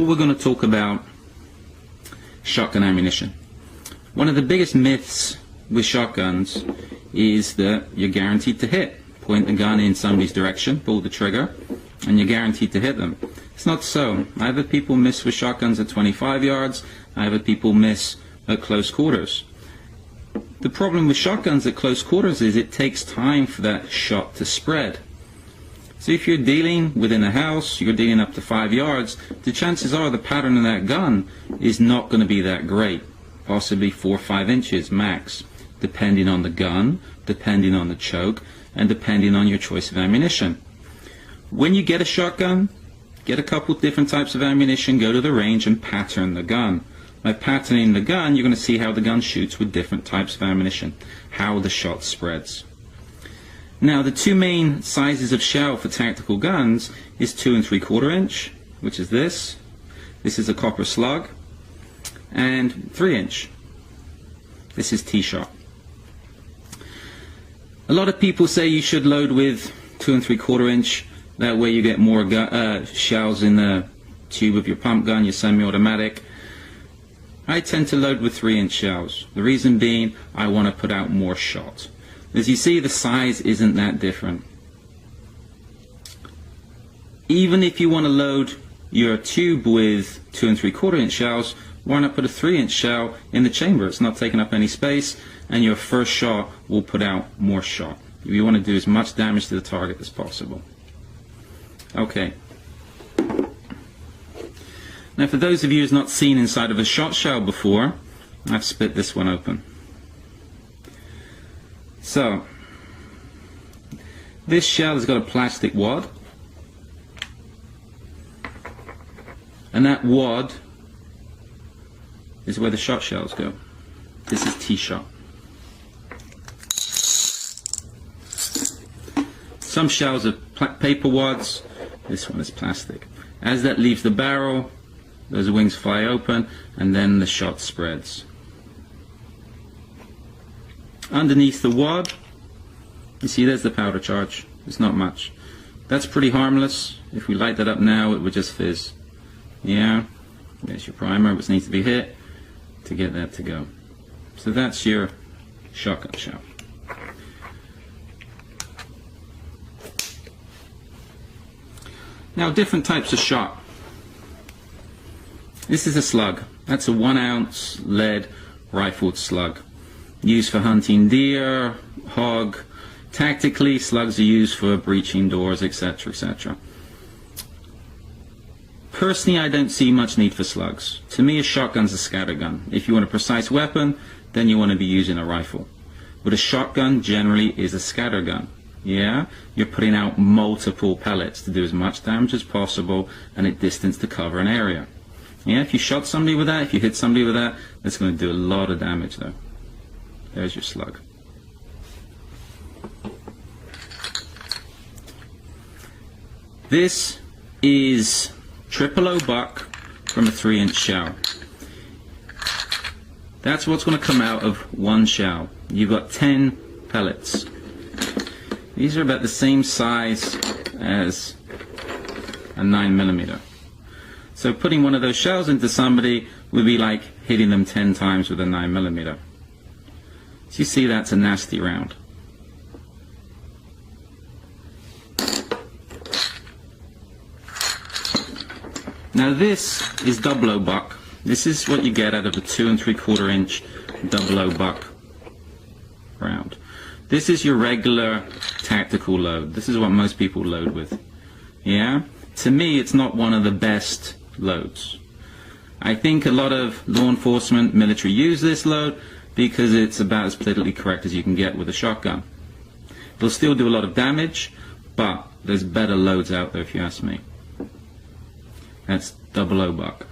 we're going to talk about shotgun ammunition. One of the biggest myths with shotguns is that you're guaranteed to hit. Point the gun in somebody's direction, pull the trigger, and you're guaranteed to hit them. It's not so. I've had people miss with shotguns at 25 yards. I've had people miss at close quarters. The problem with shotguns at close quarters is it takes time for that shot to spread. So if you're dealing within a house, you're dealing up to 5 yards, the chances are the pattern of that gun is not going to be that great. Possibly 4 or 5 inches max, depending on the gun, depending on the choke, and depending on your choice of ammunition. When you get a shotgun, get a couple different types of ammunition, go to the range and pattern the gun. By patterning the gun, you're going to see how the gun shoots with different types of ammunition, how the shot spreads. Now, the two main sizes of shell for tactical guns is 2 3/4 inch, which is this. This is a copper slug, and 3 inch. This is T-shot. A lot of people say you should load with 2 3/4 inch. That way you get more shells in the tube of your pump gun, your semi-automatic. I tend to load with 3 inch shells. The reason being, I want to put out more shot. As you see, the size isn't that different. Even if you want to load your tube with 2 3/4 inch shells, why not put a 3 inch shell in the chamber? It's not taking up any space, and your first shot will put out more shot. You want to do as much damage to the target as possible. Okay. Now, for those of you who's not seen inside of a shot shell before, I've split this one open. So, this shell has got a plastic wad, and that wad is where the shot shells go. This is T-shot. Some shells are paper wads, this one is plastic. As that leaves the barrel, those wings fly open, and then the shot spreads. Underneath the wad, you see there's the powder charge. It's not much. That's pretty harmless. If we light that up now, it would just fizz. Yeah, there's your primer, which needs to be hit to get that to go. So that's your shotgun shell. Now, different types of shot. This is a slug. That's a 1 ounce lead rifled slug. Used for hunting deer, hog. Tactically, slugs are used for breaching doors, etc., etc. Personally, I don't see much need for slugs. To me, a shotgun's a scattergun. If you want a precise weapon, then you want to be using a rifle. But a shotgun generally is a scattergun. Yeah? You're putting out multiple pellets to do as much damage as possible and at distance to cover an area. Yeah, if you shot somebody with that, if you hit somebody with that, that's going to do a lot of damage though. There's your slug. This is 000 buck from a 3 inch shell. That's what's going to come out of one shell. You've got 10 pellets. These are about the same size as a 9mm. So putting one of those shells into somebody would be like hitting them 10 times with a 9mm. So you see, that's a nasty round. Now this is 00 buck. This is what you get out of a 2 3/4 inch 00 buck round. This is your regular tactical load. This is what most people load with. Yeah? To me, it's not one of the best loads. I think a lot of law enforcement, military use this load because it's about as politically correct as you can get with a shotgun. It'll still do a lot of damage, but there's better loads out there if you ask me. That's 00 buck.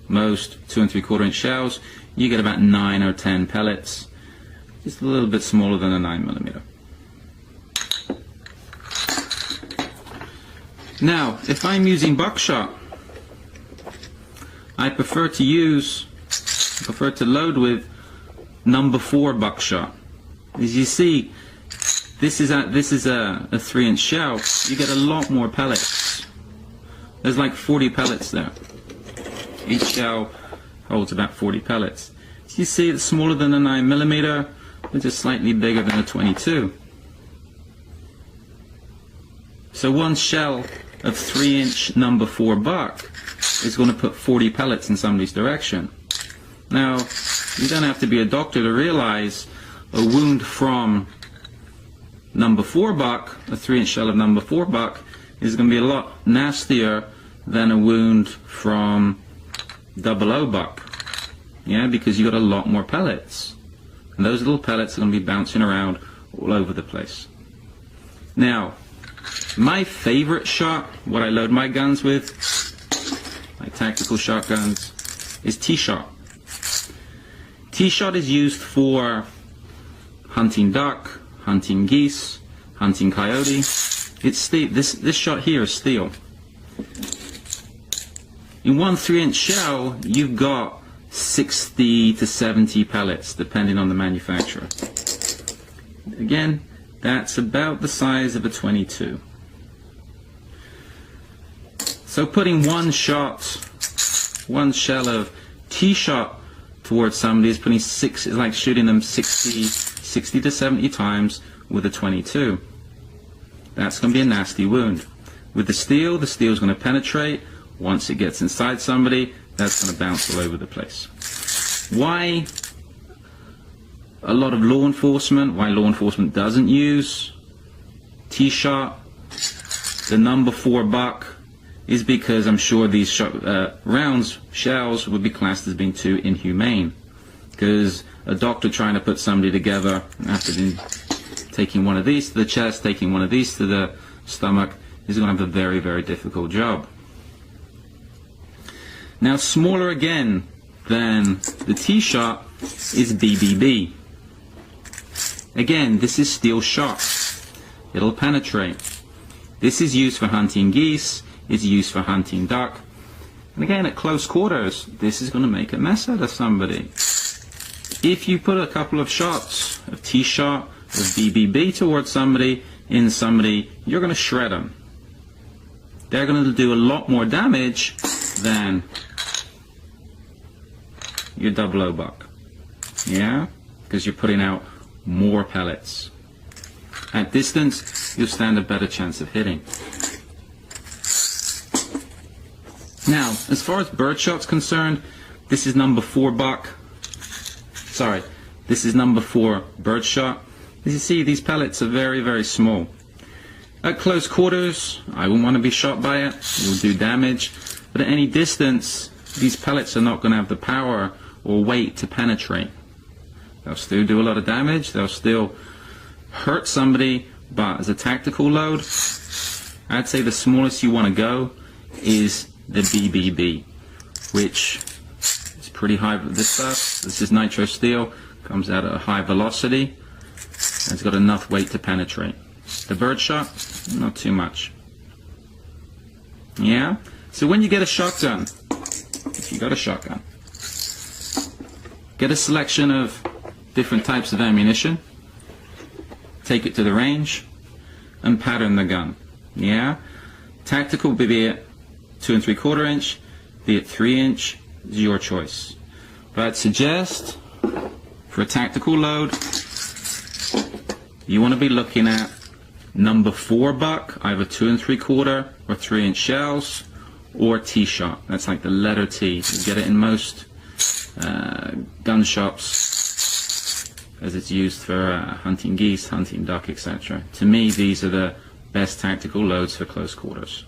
Most 2 3/4 inch shells, you get about 9 or 10 pellets. Just a little bit smaller than a 9mm. Now, if I'm using buckshot, I prefer to load with number 4 buckshot. As you see, this is a 3 inch shell. You get a lot more pellets. There's like 40 pellets there. Each shell holds about 40 pellets. So you see it's smaller than a 9mm, but just slightly bigger than a 22. So one shell of 3-inch number 4 buck is going to put 40 pellets in somebody's direction. Now, you don't have to be a doctor to realize a wound from number 4 buck, a 3-inch shell of number 4 buck, is going to be a lot nastier than a wound from 00 buck. Yeah, because you got a lot more pellets. And those little pellets are going to be bouncing around all over the place. Now, my favorite shot, what I load my guns with, my tactical shotguns, is T-shot. T-shot is used for hunting duck, hunting geese, hunting coyote. It's steel. This shot here is steel. In one 3-inch shell, you've got 60 to 70 pellets, depending on the manufacturer. Again, that's about the size of a 22. So putting one shell of T-shot towards somebody is putting is like shooting them 60 to 70 times with a 22. That's going to be a nasty wound. With the steel is going to penetrate. Once it gets inside somebody, that's going to bounce all over the place. Why a lot of law enforcement doesn't use T-shot, the number 4 buck, is because I'm sure these shells would be classed as being too inhumane. Because a doctor trying to put somebody together after taking one of these to the chest, taking one of these to the stomach, is going to have a very, very difficult job. Now, smaller again than the T-shot is BBB. Again, this is steel shot. It'll penetrate. This is used for hunting geese. It's used for hunting duck. And again, at close quarters, this is going to make a mess out of somebody. If you put a couple of shots of T-shot, of BBB towards somebody, you're going to shred them. They're going to do a lot more damage than your 00 buck. Yeah? Because you're putting out more pellets. At distance, you'll stand a better chance of hitting. Now, as far as birdshot's concerned, this is number 4 buck. Sorry, this is number 4 birdshot. As you see, these pellets are very, very small. At close quarters, I wouldn't want to be shot by it. It will do damage. But at any distance, these pellets are not going to have the power or weight to penetrate. They'll still do a lot of damage. They'll still hurt somebody. But as a tactical load, I'd say the smallest you want to go is the BBB, which is pretty high. This is nitro steel, comes out at a high velocity, and it's got enough weight to penetrate. The birdshot, not too much. Yeah? So when you get a shotgun, if you got a shotgun, get a selection of different types of ammunition, take it to the range, and pattern the gun. Yeah? Tactical, be it 2 3/4 inch, be it 3 inch, is your choice. But I'd suggest, for a tactical load, you want to be looking at number 4 buck, either 2 3/4 or 3 inch shells, or T-shot. That's like the letter T. You get it in most gun shops, as it's used for hunting geese, hunting duck, etc. To me, these are the best tactical loads for close quarters.